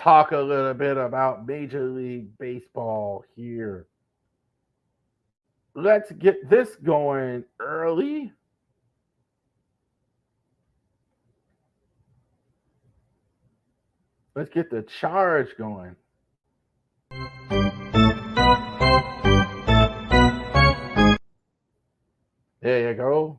talk a little bit about Major League Baseball here. Let's get this going early. Let's get the charge going. There you go.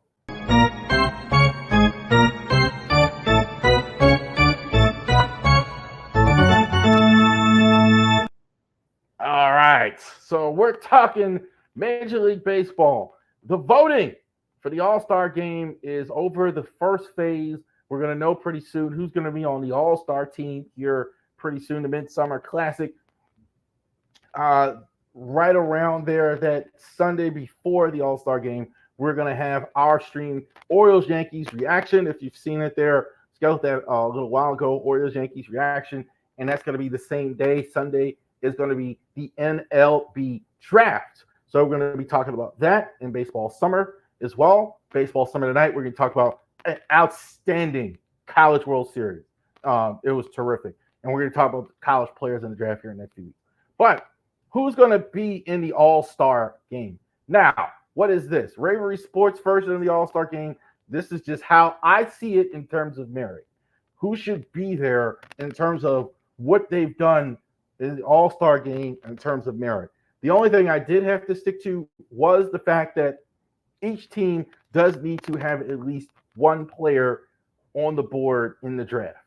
All right. So we're talking Major League Baseball. The voting for the All-Star game is over the first phase. We're going to know pretty soon who's going to be on the All-Star team here pretty soon, the Midsummer Classic. Right around there, that Sunday before the All-Star game, we're going to have our stream Orioles Yankees reaction. If you've seen it there, scaled that a little while ago, Orioles Yankees reaction. And that's going to be the same day. Sunday is going to be the MLB draft. So we're going to be talking about that in Baseball Summer as well. Baseball Summer tonight, we're going to talk about an outstanding College World Series. It was terrific. And we're going to talk about college players in the draft here in the next few weeks. But who's going to be in the All-Star game? Now, what is this? Ravori Sports version of the All-Star game. This is just how I see it in terms of merit. Who should be there in terms of what they've done in the All-Star game in terms of merit. The only thing I did have to stick to was the fact that each team does need to have at least one player on the board in the draft.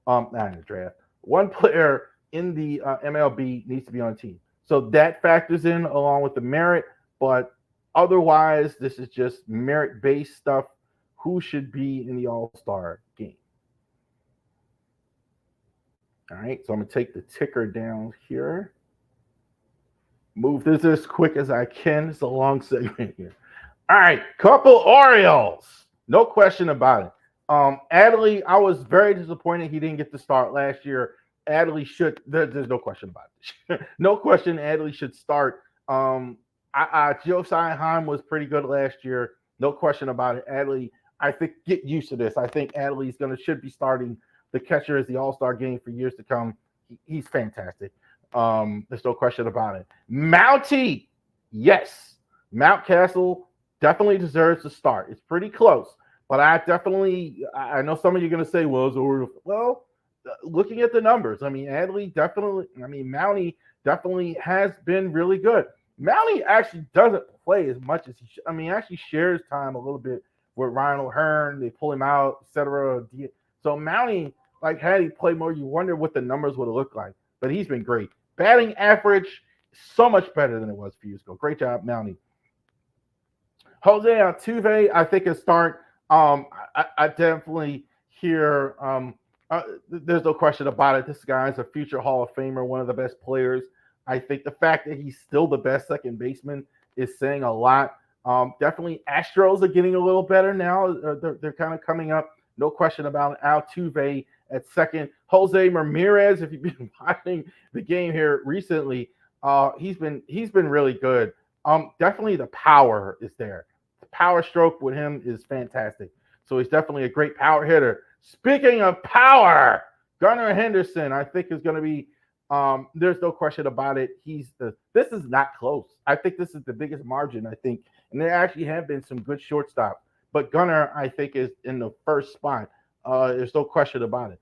Not in the draft. One player in the MLB needs to be on a team. So that factors in along with the merit, but otherwise, this is just merit-based stuff. Who should be in the All-Star game? All right, so I'm going to take the ticker down here. Move this as quick as I can. It's a long segment here. All right, couple Orioles. No question about it. Adley, I was very disappointed he didn't get the start last year. Adley should. There's no question about it. No question Adley should start. Josiah Heim was pretty good last year. No question about it. Adley, I think, get used to this. I think Adley's should be starting the catcher as the All-Star game for years to come. He's fantastic. There's no question about it. Mountie, yes. Mountcastle definitely deserves to start. It's pretty close. But I know some of you are going to say, well, looking at the numbers, Mountie definitely has been really good. Mountie actually doesn't play as much as he should. He actually shares time a little bit with Ryan O'Hearn. They pull him out, etc. So Mountie, had he played more, you wonder what the numbers would have looked like. But he's been great. Batting average, so much better than it was a few years ago. Great job, Mountie. Jose Altuve, I think, is start. I definitely hear there's no question about it. This guy is a future Hall of Famer, one of the best players. I think the fact that he's still the best second baseman is saying a lot. Definitely Astros are getting a little better now. They're kind of coming up. No question about it. Altuve at second. Jose Ramirez, if you've been watching the game here recently, he's been really good. Definitely the power is there. The power stroke with him is fantastic. So he's definitely a great power hitter. Speaking of power, Gunnar Henderson, I think, is going to be. There's no question about it. This is not close. I think this is the biggest margin, I think. And there actually have been some good shortstops. But Gunnar, I think, is in the first spot. There's no question about it.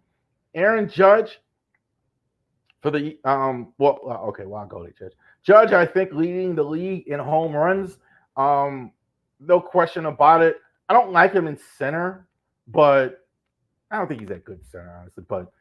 Aaron Judge for the I'll go to Judge. Judge, I think, leading the league in home runs. No question about it. I don't like him in center, but I don't think he's that good in center, honestly. But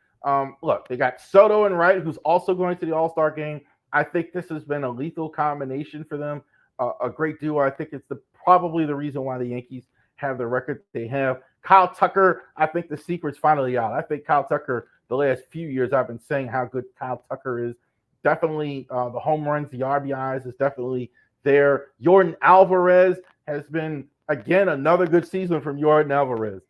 look, they got Soto and Wright, who's also going to the All-Star game. I think this has been a lethal combination for them. A great duo. I think it's probably the reason why the Yankees have the record they have. Kyle Tucker, I think the secret's finally out. I think Kyle Tucker, the last few years, I've been saying how good Kyle Tucker is. Definitely the home runs, the RBIs is definitely there. Yordan Alvarez has been, again, another good season from Yordan Alvarez.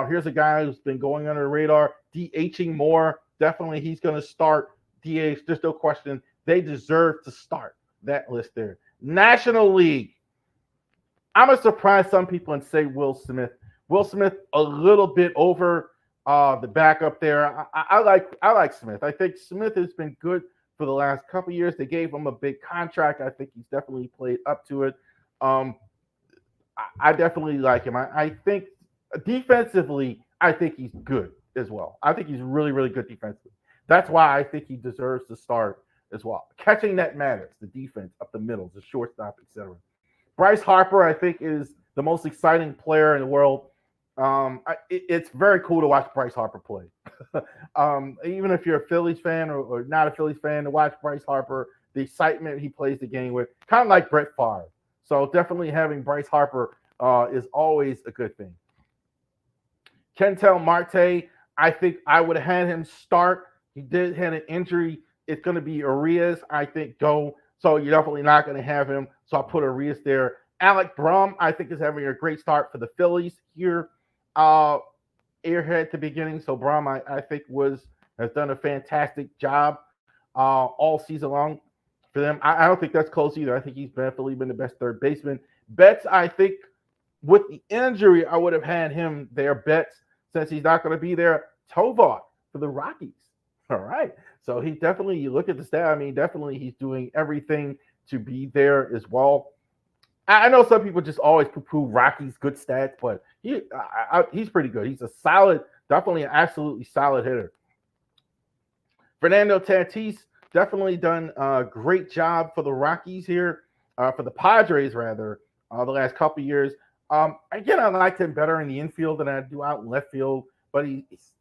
Here's a guy who's been going under the radar, DHing more. Definitely he's going to start DH. There's no question. They deserve to start that list there. National League. I'm going to surprise some people and say Will Smith. Will Smith a little bit over. The backup there, I like Smith. I think Smith has been good for the last couple years. They gave him a big contract. I think he's definitely played up to it. Um, I definitely like him. I think defensively, I think he's good as well. I think he's really, really good defensively. That's why I think he deserves to start as well. Catching that matters. The defense up the middle, the shortstop, etc. Bryce Harper, I think, is the most exciting player in the world. It's very cool to watch Bryce Harper play. Even if you're a Phillies fan or not a Phillies fan, to watch Bryce Harper, the excitement he plays the game with, kind of like Brett Favre. So definitely having Bryce Harper is always a good thing. Kentel Marte, I think I would have had him start. He did have an injury. It's going to be Arias, I think, go. So you're definitely not going to have him. So I'll put Arias there. Alec Brum, I think, is having a great start for the Phillies here. Airhead at the beginning. So Brum, I think, has done a fantastic job all season long for them. I don't think that's close either. I think he's definitely been the best third baseman. Betts, I think, with the injury, I would have had him there. Betts, since he's not going to be there. Tovar for the Rockies. All right. So he definitely, you look at the stat, I mean, definitely he's doing everything to be there as well. I know some people just always poo-poo Rocky's good stats, but he's pretty good. He's a solid, definitely an absolutely solid hitter. Fernando Tatis definitely done a great job for the Rockies here, for the Padres rather, the last couple years. Again, I liked him better in the infield than I do out in left field, but he's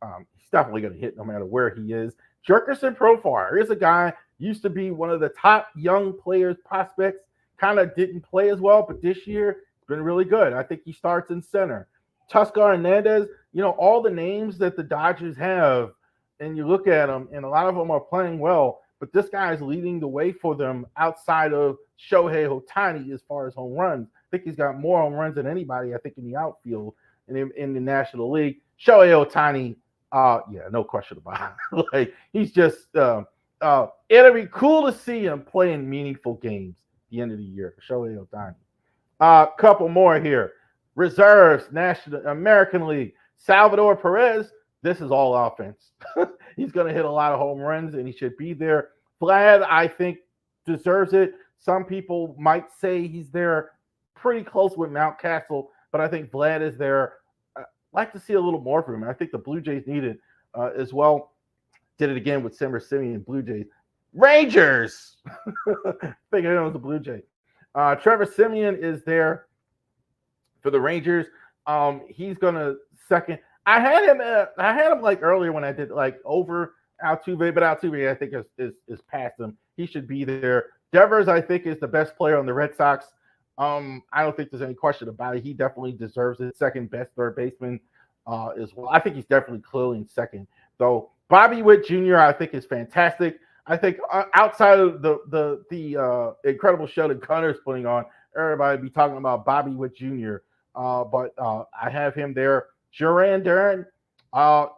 definitely going to hit no matter where he is. Jerkerson Profar is a guy used to be one of the top young players prospects. Kind of didn't play as well, but this year it's been really good. I think he starts in center. Tuscar Hernandez, all the names that the Dodgers have, and you look at them, and a lot of them are playing well, but this guy is leading the way for them outside of Shohei Ohtani as far as home runs. I think he's got more home runs than anybody, I think, in the outfield in the National League. Shohei Ohtani, yeah, no question about it. Like, he's just, it'll be cool to see him playing meaningful games the end of the year for Shohei Ohtani. Couple more here. Reserves, National American League. Salvador Perez, this is all offense. He's going to hit a lot of home runs, and he should be there. Vlad, I think, deserves it. Some people might say he's there pretty close with Mountcastle, but I think Vlad is there. I'd like to see a little more from him. I think the Blue Jays need it as well. Did it again with Simmer Simeon, Blue Jays. Rangers. Think of him as the Blue Jay. Trevor Simeon is there for the Rangers. He's gonna second. I had him like earlier when I did like over Altuve, but Altuve I think is past him. He should be there. Devers I think is the best player on the Red Sox. I don't think there's any question about it. He definitely deserves it. Second best third baseman as well. I think he's definitely clearly in second though. Bobby Witt Jr. I think is fantastic. I think outside of the incredible show that Gunner's putting on, everybody be talking about Bobby Witt Jr. But I have him there. Duran Duran, I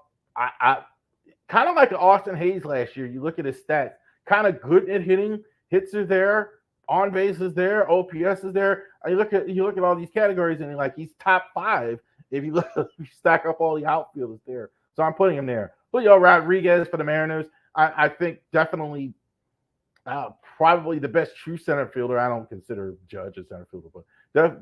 kind of like Austin Hayes last year. You look at his stats, kind of good at hitting. Hits are there, on base is there, OPS is there. You look at all these categories, and like he's top 5 if you stack up all the outfielders there. So I'm putting him there. Julio Rodriguez for the Mariners. I think definitely probably the best true center fielder. I don't consider Judge a center fielder, but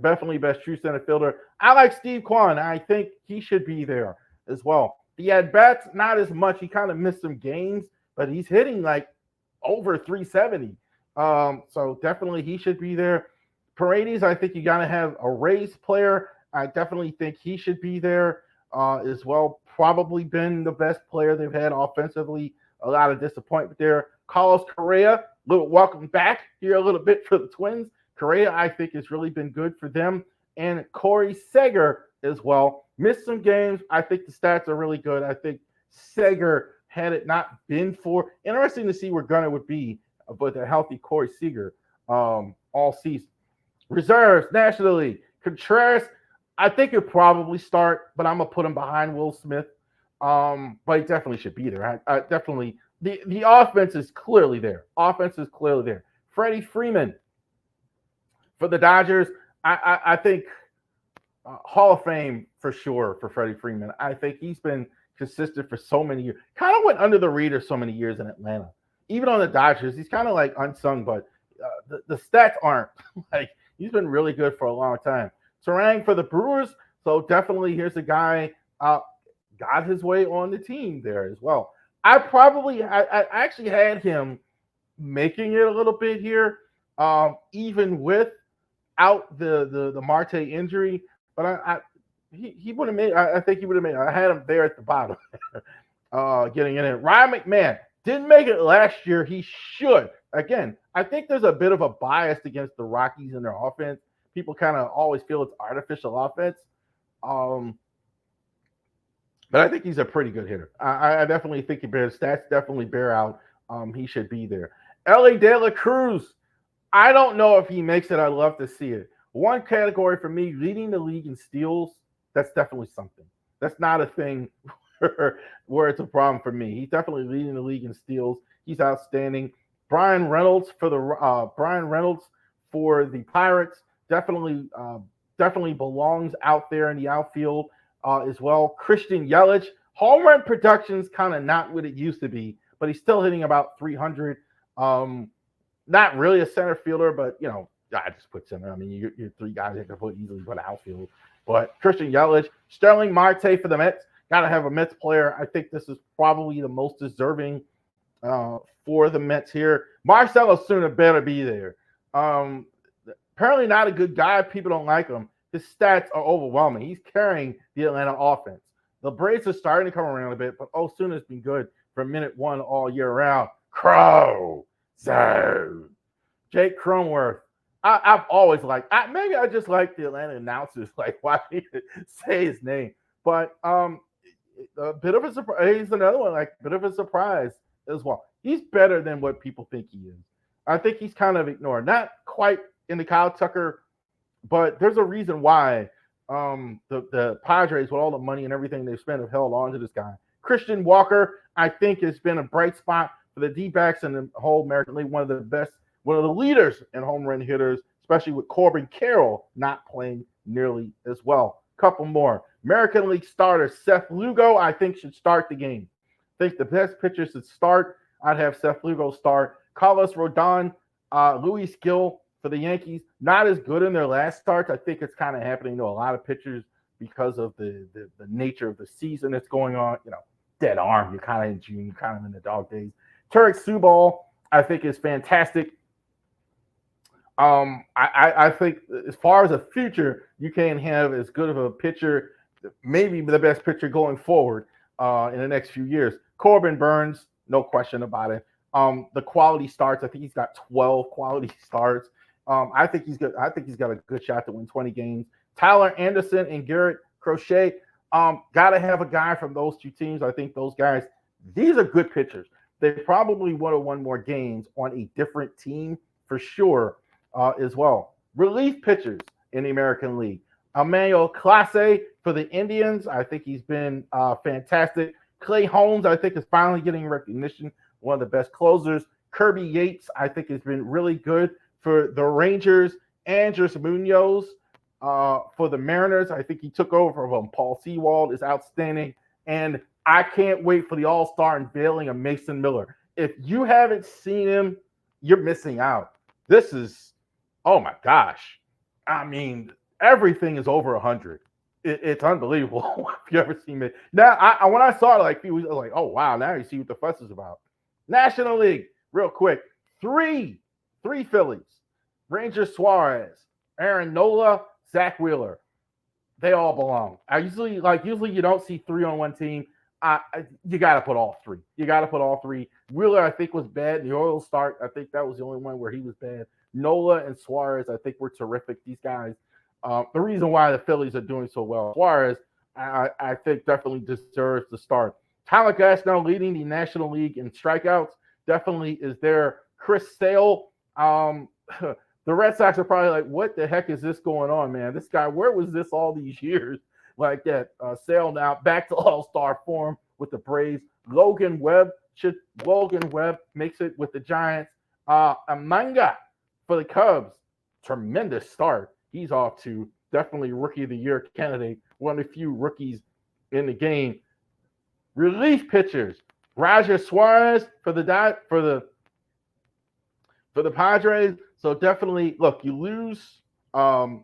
definitely best true center fielder. I like Steve Kwan. I think he should be there as well. The at-bats, not as much. He kind of missed some games, but he's hitting like over 370. So definitely he should be there. Paredes, I think you got to have a Rays player. I definitely think he should be there as well. Probably been the best player they've had offensively. A lot of disappointment there. Carlos Correa, welcome back here a little bit for the Twins. Correa, I think, has really been good for them. And Corey Seager as well. Missed some games. I think the stats are really good. I think Seager, had it not been for, interesting to see where Gunnar would be with a healthy Corey Seager all season. Reserves, National League. Contreras, I think he'll probably start, but I'm going to put him behind Will Smith. But he definitely should be there. I definitely the offense is clearly there. Freddie Freeman for the Dodgers. I think Hall of Fame for sure for Freddie Freeman. I think he's been consistent for so many years. Kind of went under the radar so many years in Atlanta. Even on the Dodgers, he's kind of like unsung, but the stats aren't. Like, he's been really good for a long time. Terang for the Brewers, so definitely here's a guy got his way on the team there as well. I actually had him making it a little bit here, even without the Marte injury. But he would have made. I think he would have made. I had him there at the bottom, getting in it. Ryan McMahon didn't make it last year. He should. Again, I think there's a bit of a bias against the Rockies and their offense. People kind of always feel it's artificial offense. But I think he's a pretty good hitter. I definitely think his stats definitely bear out. He should be there. Elly De La Cruz. I don't know if he makes it. I'd love to see it. One category for me, leading the league in steals, that's definitely something. That's not a thing where it's a problem for me. He's definitely leading the league in steals. He's outstanding. Brian Reynolds for the Pirates definitely belongs out there in the outfield as well. Christian Yelich, home run production's kind of not what it used to be, but he's still hitting about 300. Not really a center fielder, but I just put center. I mean, you're three guys that can easily put outfield. But Christian Yelich, Sterling Marte for the Mets. Got to have a Mets player. I think this is probably the most deserving for the Mets here. Marcell Ozuna better be there. Apparently not a good guy. People don't like him. His stats are overwhelming. He's carrying the Atlanta offense. The Braves are starting to come around a bit, but Ozuna's been good from minute one all year round. Crow. So, Jake Cronenworth. I've always liked. Maybe I just like the Atlanta announcers, like why he say his name. But a bit of a surprise. He's another one, like a bit of a surprise as well. He's better than what people think he is. I think he's kind of ignored. Not quite in the Kyle Tucker, but there's a reason why the Padres, with all the money and everything they've spent, have held on to this guy. Christian Walker, I think, has been a bright spot for the D-backs and the whole American League. One of the leaders in home run hitters, especially with Corbin Carroll not playing nearly as well. Couple more. American League starter Seth Lugo, I think, should start the game. I think the best pitcher should start. I'd have Seth Lugo start. Carlos Rodon, Luis Gil for the Yankees, not as good in their last starts. I think it's kind of happening to a lot of pitchers because of the nature of the season that's going on. Dead arm. You're kind of in June, you're kind of in the dog days. Tarek Subal, I think, is fantastic. I think as far as a future, you can't have as good of a pitcher, maybe the best pitcher going forward in the next few years. Corbin Burns, no question about it. The quality starts, I think he's got 12 quality starts. I think he's good. I think he's got a good shot to win 20 games. Tyler Anderson and Garrett Crochet, got to have a guy from those two teams. I think those guys, these are good pitchers. They probably would have won more games on a different team for sure as well. Relief pitchers in the American League. Emmanuel Clase for the Indians. I think he's been fantastic. Clay Holmes, I think, is finally getting recognition. One of the best closers. Kirby Yates, I think, has been really good for the Rangers. Andres Munoz for the Mariners. I think he took over from Paul Sewald, is outstanding. And I can't wait for the All-Star unveiling of Mason Miller. If you haven't seen him, you're missing out. This is, oh my gosh. I mean, everything is over 100. It's unbelievable if you ever seen it. Now, when I saw it, like, I was like, oh, wow, now you see what the fuss is about. National League, real quick. Three Phillies. Ranger Suarez, Aaron Nola, Zach Wheeler. They all belong. Usually you don't see three on one team. You got to put all three. Wheeler, I think, was bad. The Orioles start, I think that was the only one where he was bad. Nola and Suarez, I think, were terrific. These guys, the reason why the Phillies are doing so well. Suarez, I think, definitely deserves the start. Tyler Glasnow leading the National League in strikeouts definitely is there. Chris Sale, the Red Sox are probably like, what the heck is this going on, man? This guy, where was this all these years? Like that. Sale now back to All-Star form with the Braves. Logan Webb makes it with the Giants. Amanga for the Cubs. Tremendous start. He's off to definitely Rookie of the Year candidate. One of the few rookies in the game. Relief pitchers. Roger Suarez for the Padres. So definitely, look, you lose Josh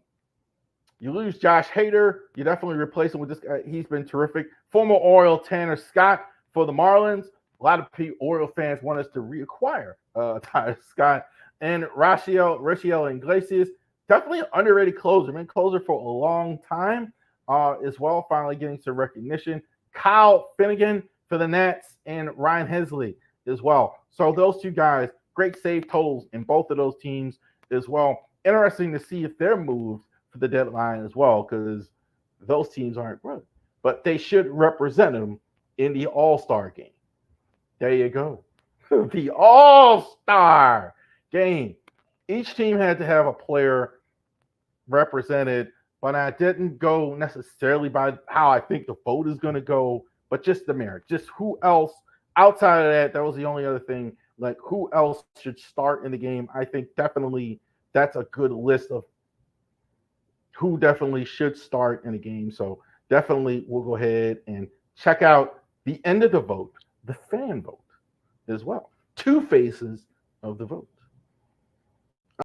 Hader. You definitely replace him with this guy. He's been terrific. Former Oriole Tanner Scott for the Marlins. A lot of Oriole fans want us to reacquire Tanner Scott. And Raciel Iglesias, definitely an underrated closer. Been closer for a long time as well, finally getting some recognition. Kyle Finnegan for the Nats and Ryan Hensley as well. So those two guys, great save totals in both of those teams as well. Interesting to see if they're moved for the deadline as well, because those teams aren't good. But they should represent them in the All-Star game. There you go. The All-Star game. Each team had to have a player represented, but I didn't go necessarily by how I think the vote is going to go, but just the merit. Just who else outside of that, that was the only other thing. Like, who else should start in the game? I think definitely that's a good list of who definitely should start in the game. So definitely we'll go ahead and check out the end of the vote, the fan vote as well. Two faces of the vote.